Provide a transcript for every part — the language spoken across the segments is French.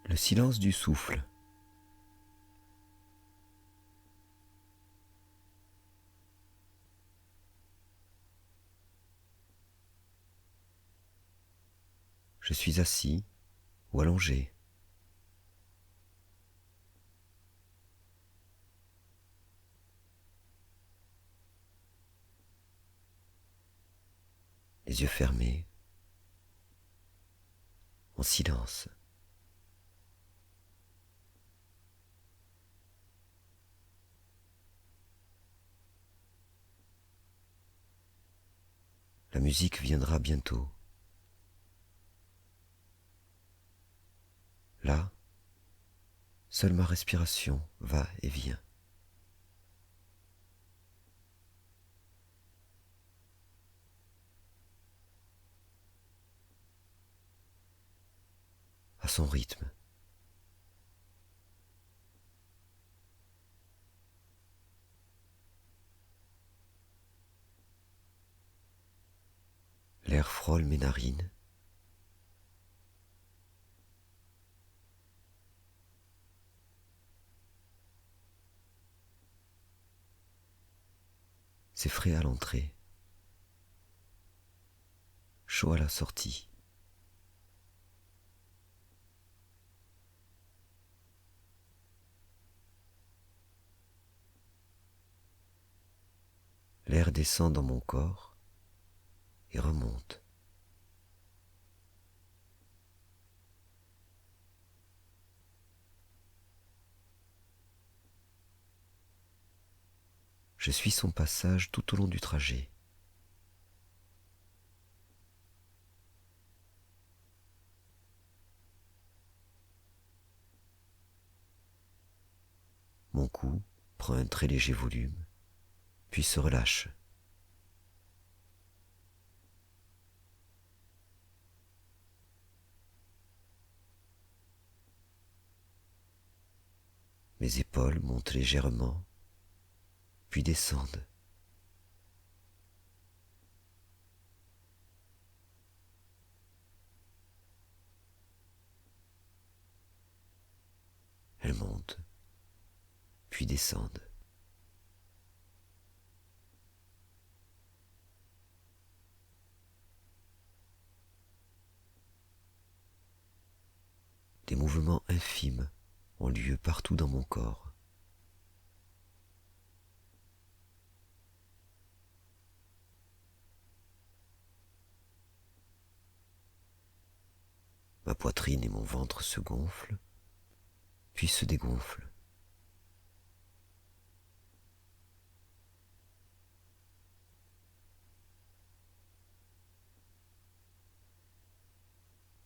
Le silence du souffle. Je suis assis ou allongé. Les yeux fermés, en silence. La musique viendra bientôt. Là, seule ma respiration va et vient. À son rythme. L'air frôle mes narines. C'est frais à l'entrée, chaud à la sortie. L'air descend dans mon corps et remonte. Je suis son passage tout au long du trajet. Mon cou prend un très léger volume, puis se relâche. Mes épaules montent légèrement, puis descendent. Elles montent, puis descendent. Des mouvements infimes ont lieu partout dans mon corps. Ma poitrine et mon ventre se gonflent, puis se dégonflent.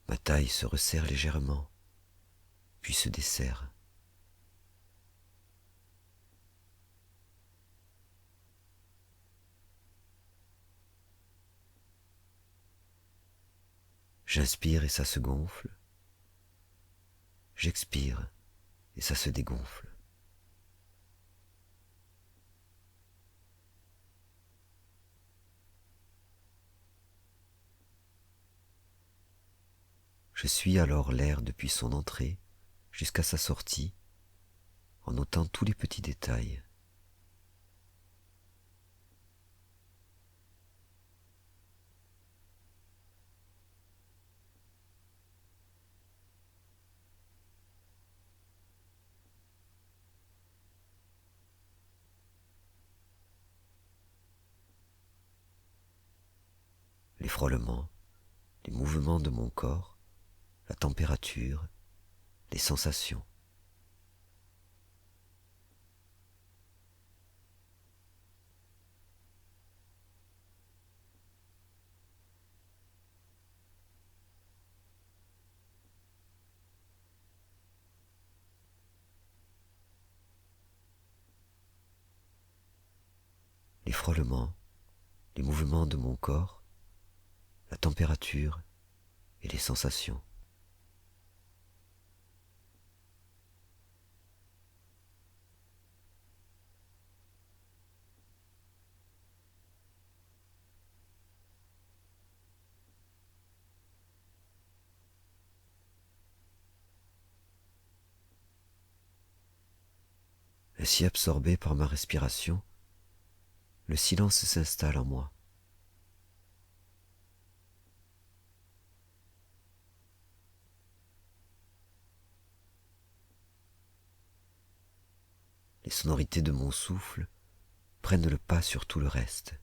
Ma taille se resserre légèrement, puis se desserre. J'inspire et ça se gonfle. J'expire et ça se dégonfle. Je suis alors l'air depuis son entrée jusqu'à sa sortie, en notant tous les petits détails. Les frôlements, les mouvements de mon corps, la température, les sensations. Les frôlements, les mouvements de mon corps, la température et les sensations. Ainsi absorbé par ma respiration, le silence s'installe en moi. Les sonorités de mon souffle prennent le pas sur tout le reste.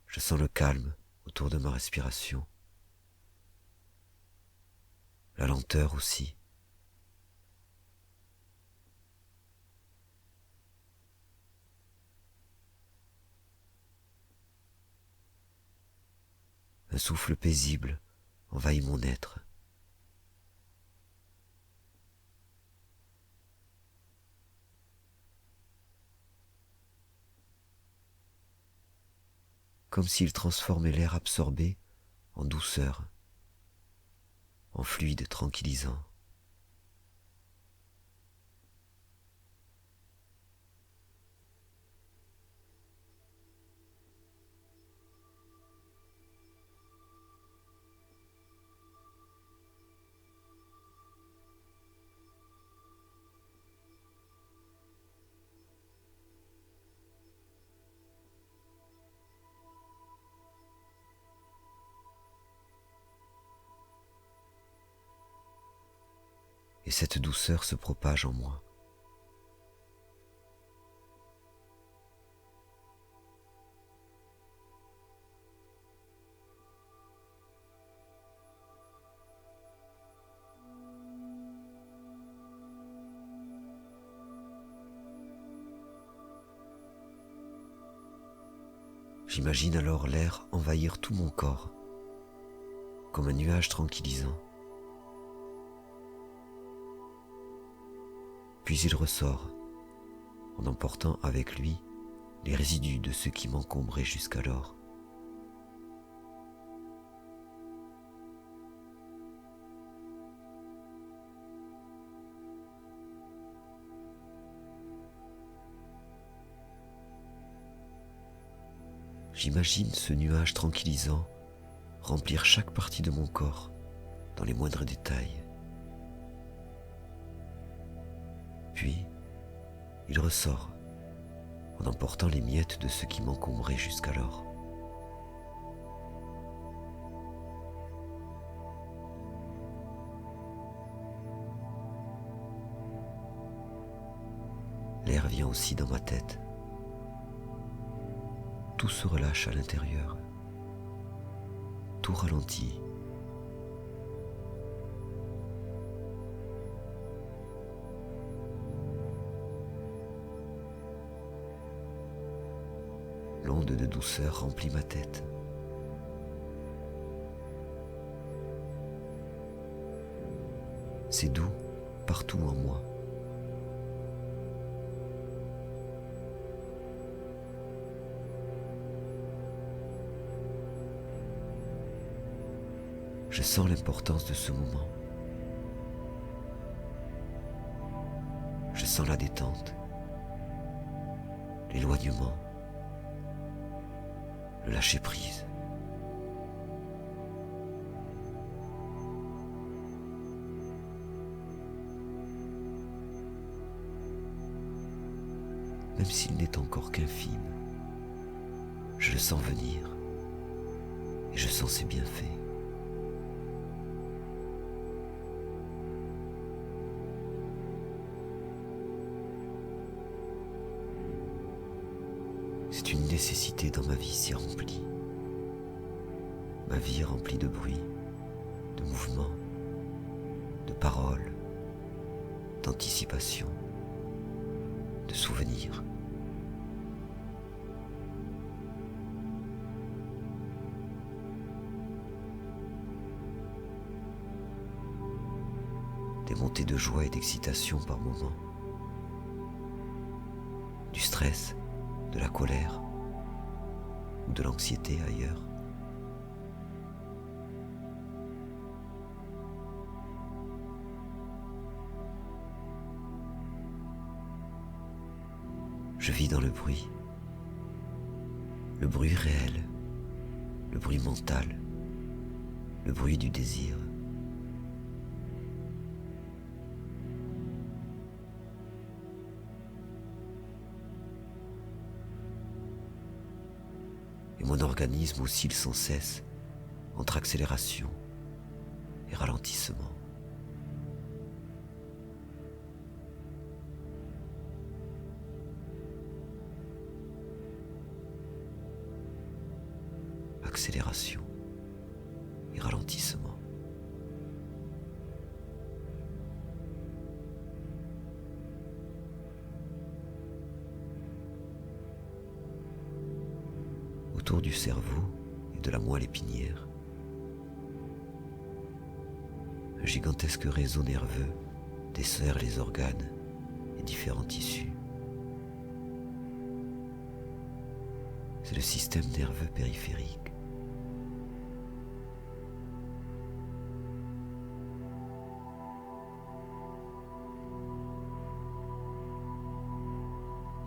Je sens le calme autour de ma respiration, la lenteur aussi. Un souffle paisible envahit mon être. Comme s'il transformait l'air absorbé en douceur, en fluide tranquillisant. Et cette douceur se propage en moi. J'imagine alors l'air envahir tout mon corps, comme un nuage tranquillisant. Puis il ressort, en emportant avec lui les résidus de ce qui m'encombrait jusqu'alors. J'imagine ce nuage tranquillisant remplir chaque partie de mon corps dans les moindres détails. Puis, il ressort en emportant les miettes de ce qui m'encombrait jusqu'alors. L'air vient aussi dans ma tête. Tout se relâche à l'intérieur. Tout ralentit. L'onde de douceur remplit ma tête. C'est doux partout en moi. Je sens l'importance de ce moment. Je sens la détente, l'éloignement, le lâcher-prise. Même s'il n'est encore qu'infime, je le sens venir et je sens ses bienfaits. C'est une nécessité dans ma vie si remplie. Ma vie remplie de bruit, de mouvements, de paroles, d'anticipation, de souvenirs. Des montées de joie et d'excitation par moments, du stress, de la colère ou de l'anxiété ailleurs. Je vis dans le bruit réel, le bruit mental, le bruit du désir. Et mon organisme oscille sans cesse entre accélération et ralentissement. Accélération et ralentissement. Autour du cerveau et de la moelle épinière, un gigantesque réseau nerveux dessert les organes et différents tissus. C'est le système nerveux périphérique.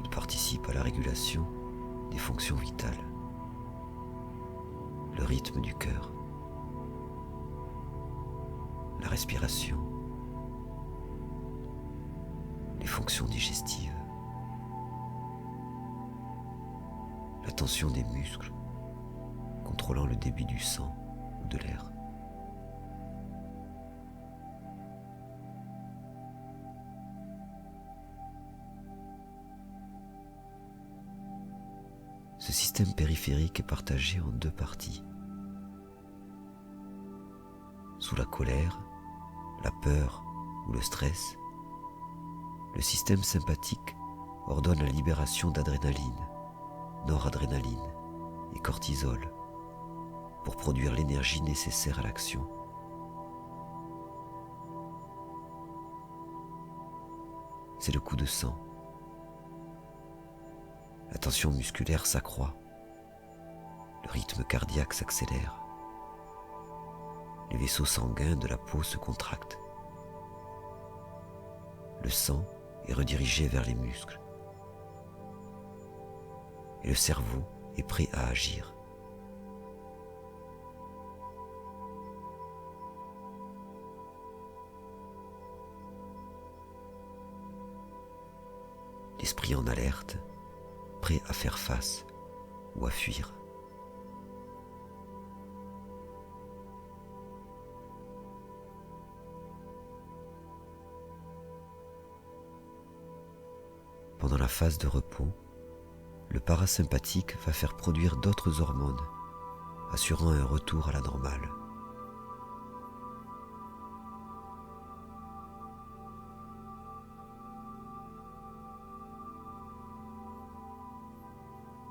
Il participe à la régulation des fonctions vitales, le rythme du cœur, la respiration, les fonctions digestives, la tension des muscles, contrôlant le débit du sang ou de l'air. Ce système périphérique est partagé en deux parties. Sous la colère, la peur ou le stress, le système sympathique ordonne la libération d'adrénaline, noradrénaline et cortisol pour produire l'énergie nécessaire à l'action. C'est le coup de sang. La tension musculaire s'accroît, le rythme cardiaque s'accélère, les vaisseaux sanguins de la peau se contractent, le sang est redirigé vers les muscles et le cerveau est prêt à agir. L'esprit en alerte, prêt à faire face ou à fuir. Pendant la phase de repos, le parasympathique va faire produire d'autres hormones, assurant un retour à la normale.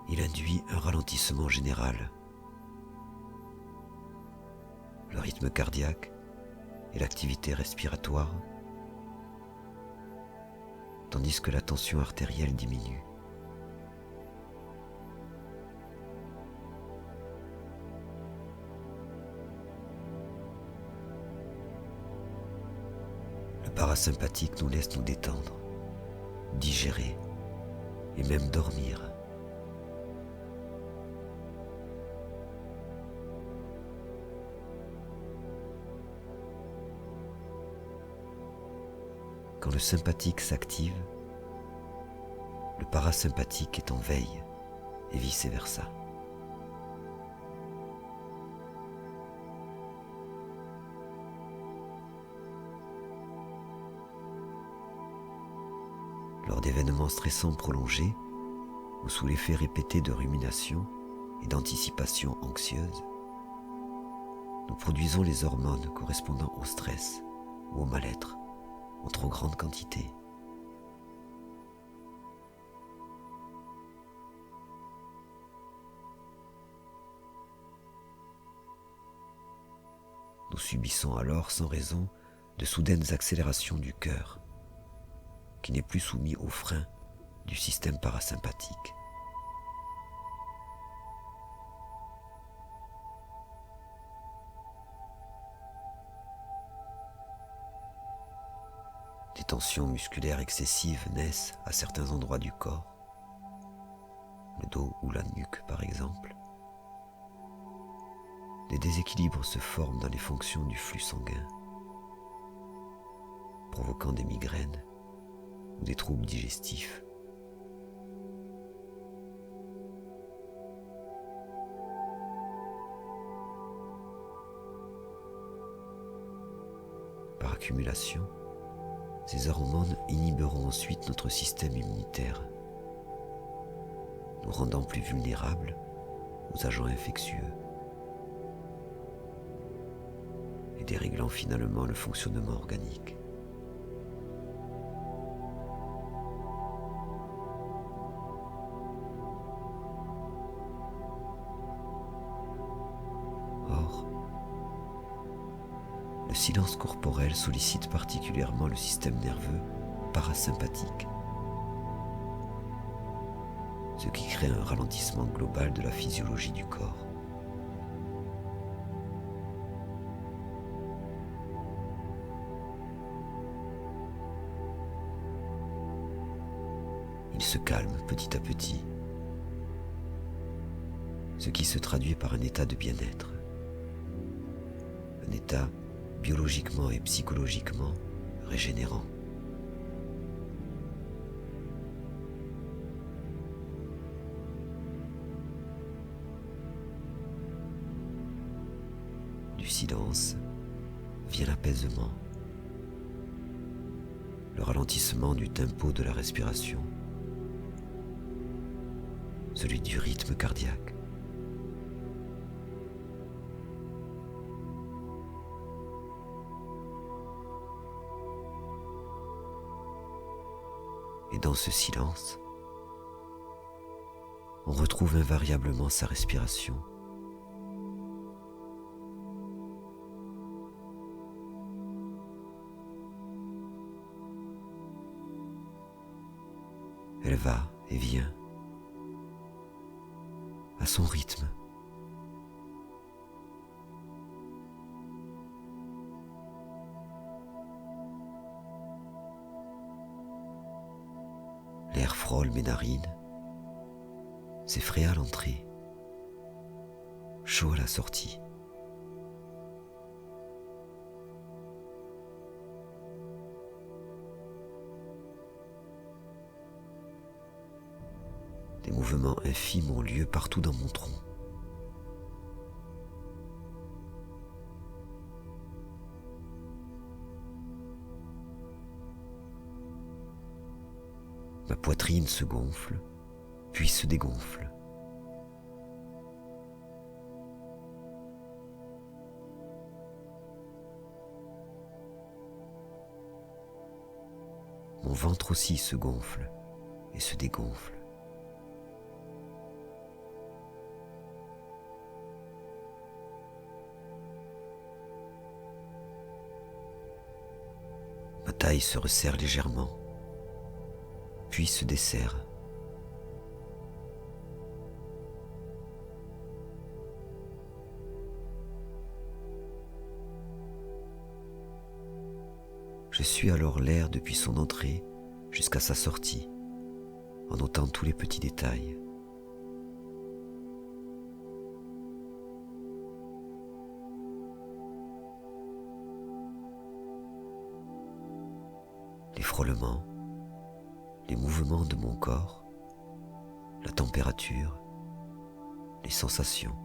Il induit un ralentissement général. Le rythme cardiaque et l'activité respiratoire, tandis que la tension artérielle diminue. Le parasympathique nous laisse nous détendre, digérer et même dormir. Quand le sympathique s'active, le parasympathique est en veille et vice-versa. Lors d'événements stressants prolongés ou sous l'effet répété de rumination et d'anticipation anxieuse, nous produisons les hormones correspondant au stress ou au mal-être en trop grande quantité. Nous subissons alors sans raison de soudaines accélérations du cœur, qui n'est plus soumis aux freins du système parasympathique. Des tensions musculaires excessives naissent à certains endroits du corps, le dos ou la nuque par exemple. des déséquilibres se forment dans les fonctions du flux sanguin, provoquant des migraines ou des troubles digestifs. Par accumulation, ces hormones inhiberont ensuite notre système immunitaire, nous rendant plus vulnérables aux agents infectieux et déréglant finalement le fonctionnement organique. Or, le silence corporel sollicite particulièrement le système nerveux parasympathique, ce qui crée un ralentissement global de la physiologie du corps. Il se calme petit à petit, ce qui se traduit par un état de bien-être, un état biologiquement et psychologiquement régénérant. Du silence vient l'apaisement, le ralentissement du tempo de la respiration, celui du rythme cardiaque. Et dans ce silence, on retrouve invariablement sa respiration. Elle va et vient à son rythme. L'air frôle mes narines, c'est frais à l'entrée, chaud à la sortie. Des mouvements infimes ont lieu partout dans mon tronc. Ma poitrine se gonfle, puis se dégonfle. Mon ventre aussi se gonfle et se dégonfle. Ma taille se resserre légèrement, puis se desserre. Je suis alors l'air depuis son entrée jusqu'à sa sortie, en notant tous les petits détails. Les frôlements, les mouvements de mon corps, la température, les sensations.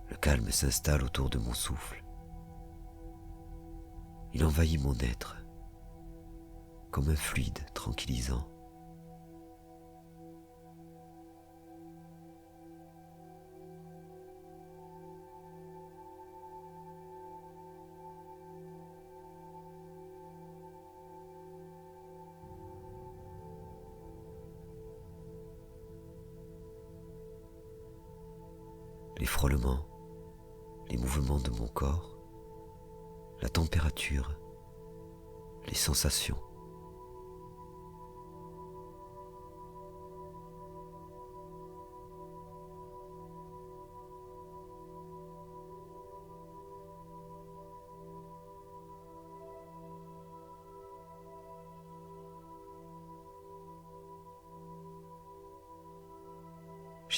Le calme s'installe autour de mon souffle. Il envahit mon être, comme un fluide tranquillisant. Les frôlements, les mouvements de mon corps, la température, les sensations.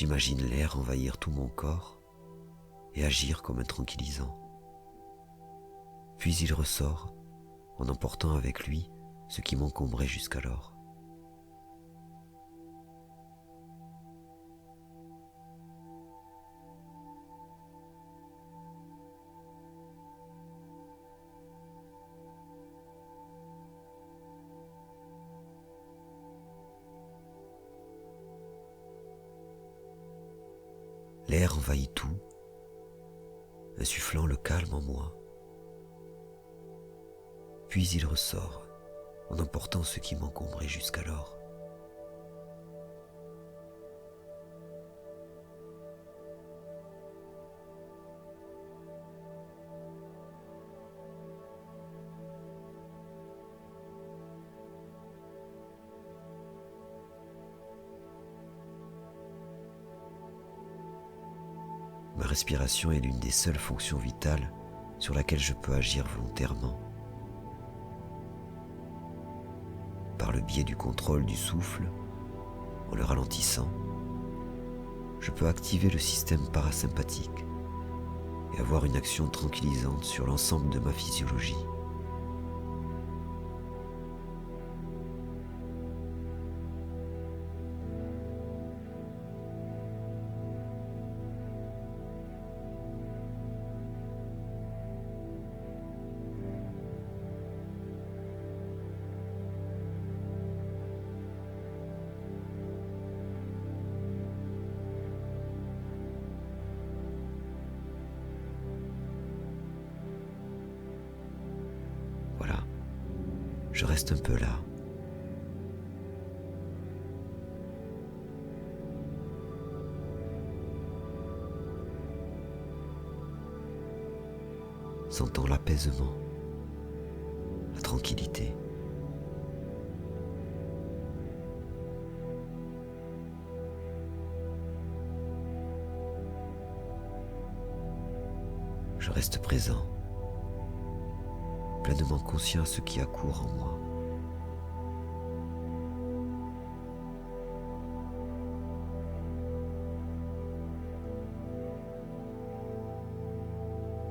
J'imagine l'air envahir tout mon corps et agir comme un tranquillisant. Puis il ressort en emportant avec lui ce qui m'encombrait jusqu'alors. L'air envahit tout, insufflant le calme en moi. Puis il ressort en emportant ce qui m'encombrait jusqu'alors. Ma respiration est l'une des seules fonctions vitales sur laquelle je peux agir volontairement. Par le biais du contrôle du souffle, en le ralentissant, je peux activer le système parasympathique et avoir une action tranquillisante sur l'ensemble de ma physiologie. Voilà, je reste un peu là. Sentant l'apaisement, la tranquillité. Je reste présent, pleinement conscient de ce qui a cours en moi.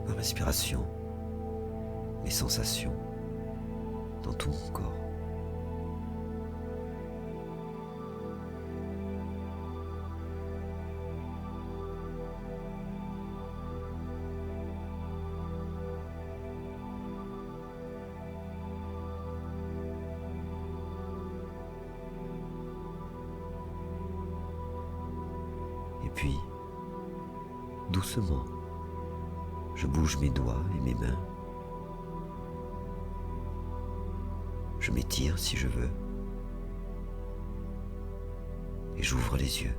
Ma respiration, mes sensations dans tout mon corps. Et puis, doucement, je bouge mes doigts et mes mains. Je m'étire si je veux. Et j'ouvre les yeux.